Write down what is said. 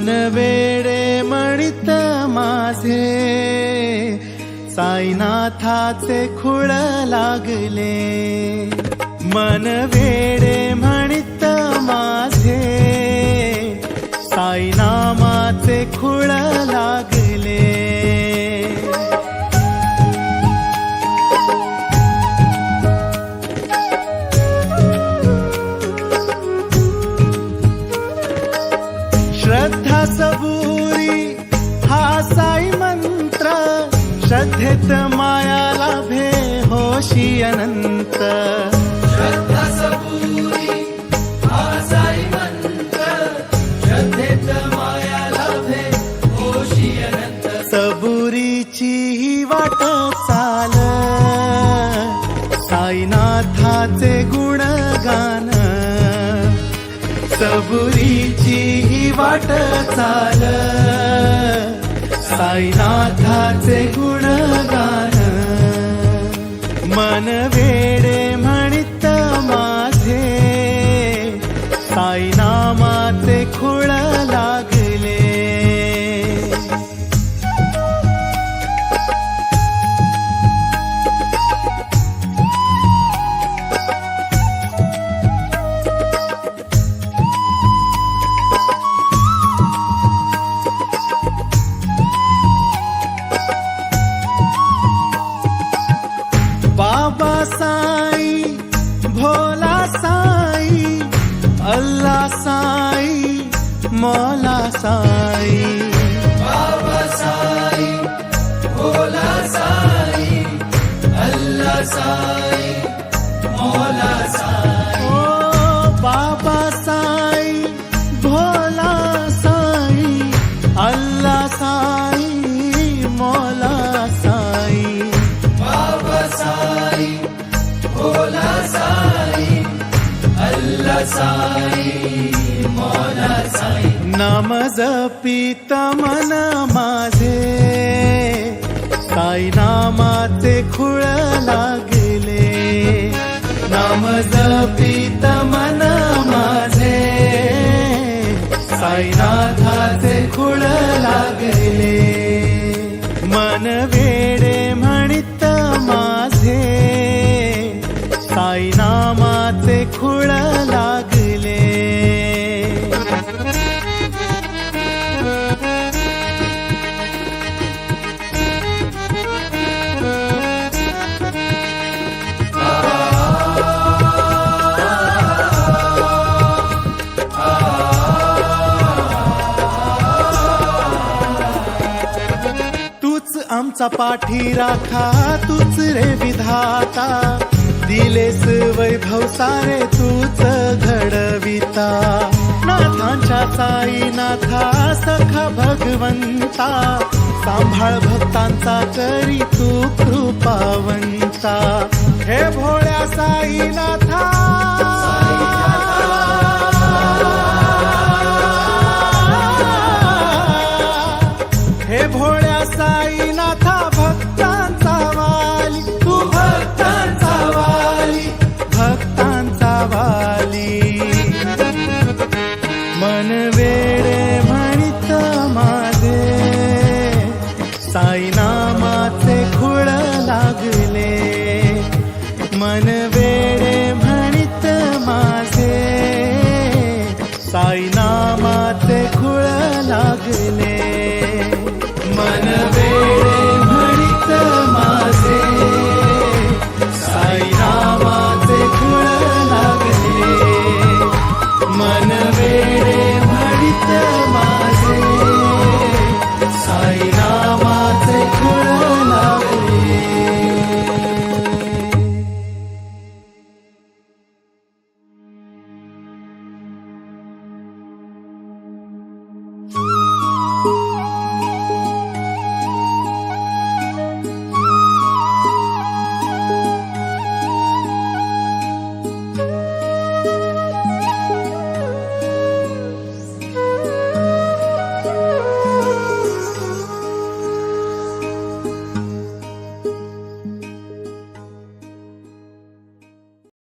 मन वेडे म्हणित माझे साईनाथाचे खूळ लागले. मन वेडे म्हणित माझे साईनामाचे खूळ लागले. श्रद्धा सबुरी हा साई मंत्र, श्रद्धेत माया लाभे होशी अनंत. श्रद्धा सबुरी हा साई मंत्र, श्रद्धेत माया लाभे होशी अनंत. सबुरीची ही वाट चाल, साईनाथाचे गुणगान. सबुरीची ही वाट चाल, साईनाथाचे गुणगान. मन वेडे म्हणित माझे साईनामाचे खूळ लागले. बाबा साई, भोला साई, अल्लाह साई, मौला साई. बाबा साई, भोला साई, अल्लाह साई, मौला साई. ओ बाबा साई, भोला साई, अल्लाह साई, मौला साई. बाबा साई, भोला साई, अल्लाह साई, मौला साई. नाम जपित मन माझे साई नामाचे खूळ लागले. नाम जपित मन माझे साईनाथाचे खूळ लागले. मन वेडे म्हणित माझे साईनामाचे खूळ लागले. तूच आमचा पाठी राखा, तूच रे विधाता. दिलेस वैभव सारे तूच घडविता. नाथांच्या साई नाथा सखा भगवंता. सांभाळ भक्तांचा करी तू कृपावंता.